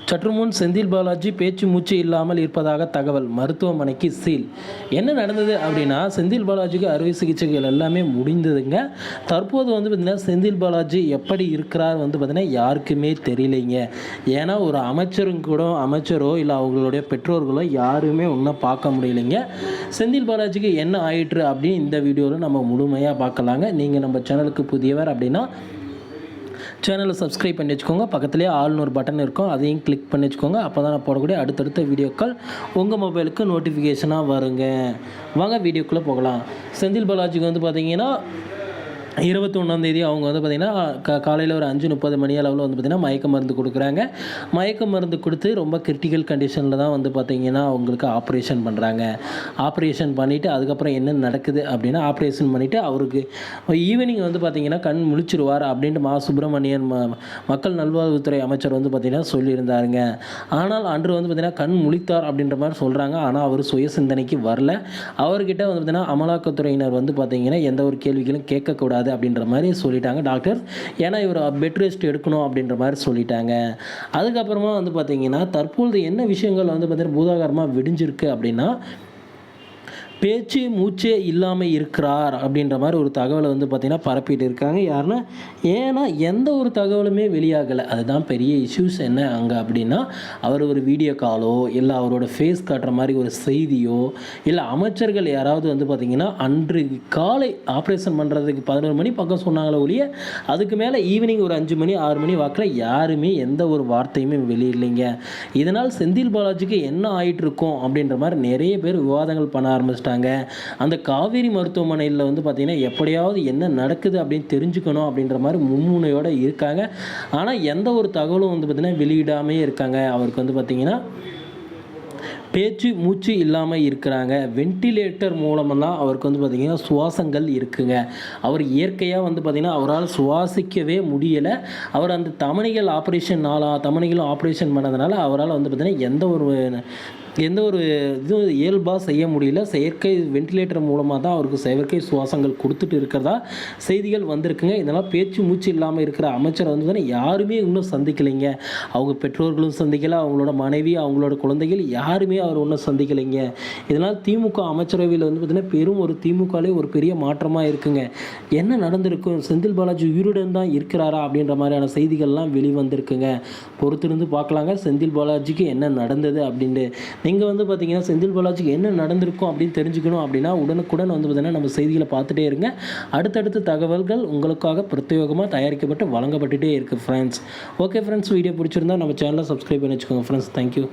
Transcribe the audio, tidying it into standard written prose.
சற்று முன் செந்தில் பாலாஜி பேச்சு மூச்சு இல்லாமல் இருப்பதாக தகவல், மருத்துவமனைக்கு சீல். என்ன நடந்தது அப்படின்னா, செந்தில் பாலாஜிக்கு அறுவை சிகிச்சைகள் எல்லாமே முடிந்ததுங்க. தற்போது பார்த்திங்கன்னா செந்தில் பாலாஜி எப்படி இருக்கிறார் பார்த்திங்கன்னா யாருக்குமே தெரியலைங்க. ஏன்னா ஒரு அமைச்சரோ இல்லை அவங்களுடைய பெற்றோர்களோ யாருமே ஒன்றும் பார்க்க முடியலைங்க. செந்தில் பாலாஜிக்கு என்ன ஆயிற்று அப்படின்னு இந்த வீடியோவில் நம்ம முழுமையாக பார்க்கலாங்க. நீங்கள் நம்ம சேனலுக்கு புதியவர் அப்படின்னா சேனலை சப்ஸ்கிரைப் பண்ணி வச்சுக்கோங்க. பக்கத்துலேயே ஆல்னு ஒரு பட்டன் இருக்கும், அதையும் கிளிக் பண்ணி வச்சுக்கோங்க. அப்போ தான் நான் போடக்கூடிய அடுத்தடுத்த வீடியோக்கள் உங்கள் மொபைலுக்கு நோட்டிஃபிகேஷனாக வருங்க. வாங்க வீடியோக்குள்ளே போகலாம். செந்தில் பாலாஜிக்கு பார்த்திங்கன்னா 21 அவங்க பார்த்திங்கன்னா காலையில் ஒரு 5:30 மணி அளவில் பார்த்திங்கன்னா மயக்க மருந்து கொடுக்குறாங்க. மயக்க மருந்து கொடுத்து ரொம்ப கிரிட்டிக்கல் கண்டிஷனில் தான் பார்த்திங்கன்னா அவங்களுக்கு ஆப்ரேஷன் பண்ணுறாங்க. ஆப்ரேஷன் பண்ணிவிட்டு அதுக்கப்புறம் என்ன நடக்குது அப்படின்னா, ஆப்ரேஷன் பண்ணிவிட்டு அவருக்கு ஈவினிங் பார்த்திங்கன்னா கண் முழிச்சிருவார் அப்படின்ட்டு சுப்பிரமணியன் மக்கள் நல்வாழ்வுத்துறை அமைச்சர் பார்த்திங்கன்னா சொல்லியிருந்தாருங்க. ஆனால் அன்று பார்த்திங்கன்னா கண் முழித்தார் அப்படின்ற மாதிரி சொல்கிறாங்க. ஆனால் அவர் சுய சிந்தனைக்கு வரல. அவர்கிட்ட பார்த்திங்கன்னா அமலாக்கத்துறையினர் பார்த்திங்கன்னா எந்த ஒரு கேள்விகளும் கேட்கக்கூடாது அப்படின்ற மாதிரி சொல்லிட்டாங்க டாக்டர். ஏன்னா இவர் பெட் ரெஸ்ட் எடுக்கணும் அப்படின்ற மாதிரி சொல்லிட்டாங்க. அதுக்கப்புறமா பார்த்தீங்கன்னா தற்பொழுது என்ன விஷயங்கள் பார்த்தீங்கன்னா பூதாகரமாக விடிஞ்சிருக்கு அப்படின்னா, பேச்சு மூச்சே இல்லாமல் இருக்கிறார் அப்படின்ற மாதிரி ஒரு தகவலை பார்த்திங்கன்னா பரப்பிட்டு இருக்காங்க. யாருன்னா, ஏன்னா எந்த ஒரு தகவலுமே வெளியாகலை. அதுதான் பெரிய இஷ்யூஸ். என்ன அங்கே அப்படின்னா, அவர் ஒரு வீடியோ காலோ இல்லை அவரோட ஃபேஸ் காட்டுற மாதிரி ஒரு செய்தியோ இல்லை அமைச்சர்கள் யாராவது பார்த்திங்கன்னா அன்று காலை ஆப்ரேஷன் பண்ணுறதுக்கு 11 மணி பக்கம் சொன்னாங்களோ ஒழிய அதுக்கு மேலே ஈவினிங் ஒரு 5 மணி 6 மணி வாக்கில் யாருமே எந்த ஒரு வார்த்தையுமே வெளியில்லைங்க. இதனால் செந்தில் பாலாஜிக்கு என்ன ஆகிட்டு இருக்கும் அப்படின்ற மாதிரி நிறைய பேர் விவாதங்கள் பண்ண ஆரம்பிச்சிட்டாங்க. அந்த காவேரி மருத்துவமனையில் பார்த்தீங்கன்னா எப்படியாவது என்ன நடக்குது அப்படின்னு தெரிஞ்சுக்கணும் அப்படின்ற மாதிரி முன்முனையோடு இருக்காங்க. ஆனால் எந்த ஒரு தகவலும் பார்த்தீங்கன்னா வெளியிடாமே இருக்காங்க. அவருக்கு பார்த்தீங்கன்னா பேச்சு மூச்சு இல்லாமல் இருக்கிறாங்க. வென்டிலேட்டர் மூலமாக தான் அவருக்கு பார்த்திங்கன்னா சுவாசங்கள் இருக்குங்க. அவர் இயற்கையாக பார்த்திங்கன்னா அவரால் சுவாசிக்கவே முடியலை. அவர் அந்த தமனிகள் ஆப்ரேஷன் பண்ணதுனால அவரால் பார்த்திங்கன்னா எந்த ஒரு இதுவும் இயல்பாக செய்ய முடியல. செயற்கை வென்டிலேட்டர் மூலமாக தான் அவருக்கு செயற்கை சுவாசங்கள் கொடுத்துட்டு இருக்கிறதா செய்திகள் வந்திருக்குங்க. இதனால் பேச்சு மூச்சு இல்லாமல் இருக்கிற அமைச்சரை யாருமே இன்னும் சந்திக்கலைங்க. அவங்க பெற்றோர்களும் சந்திக்கலை, அவங்களோட மனைவி, அவங்களோட குழந்தைகள் யாருமே அவர் ஒன்றும் சந்திக்கலைங்க. இதனால் திமுக அமைச்சரவையில் பார்த்திங்கன்னா பெரும் ஒரு திமுகலே ஒரு பெரிய மாற்றமாக இருக்குங்க. என்ன நடந்திருக்கும், செந்தில் பாலாஜி உயிருடன் தான் இருக்கிறாரா அப்படின்ற மாதிரியான செய்திகள்லாம் வெளிவந்திருக்குங்க. பொறுத்திருந்து பார்க்கலாங்க செந்தில் பாலாஜிக்கு என்ன நடந்தது அப்படின்ட்டு. நீங்கள் பார்த்தீங்கன்னா செந்தில் பாலாஜிக்கு என்ன நடந்திருக்கும் அப்படின்னு தெரிஞ்சுக்கணும் அப்படின்னா உடனுக்குடன் பார்த்தீங்கன்னா நம்ம செய்திகளை பார்த்துட்டே இருங்க. அடுத்தடுத்த தகவல்கள் உங்களுக்காக பிரத்யேகமாக தயாரிக்கப்பட்டு வழங்கப்பட்டுகிட்டே இருக்குது ஃப்ரெண்ட்ஸ். ஓகே ஃப்ரெண்ட்ஸ், வீடியோ பிடிச்சிருந்தா நம்ம சேனலை சப்ஸ்கிரைப் பண்ணி வச்சுக்கோங்க ஃப்ரெண்ட்ஸ். தேங்க்யூ.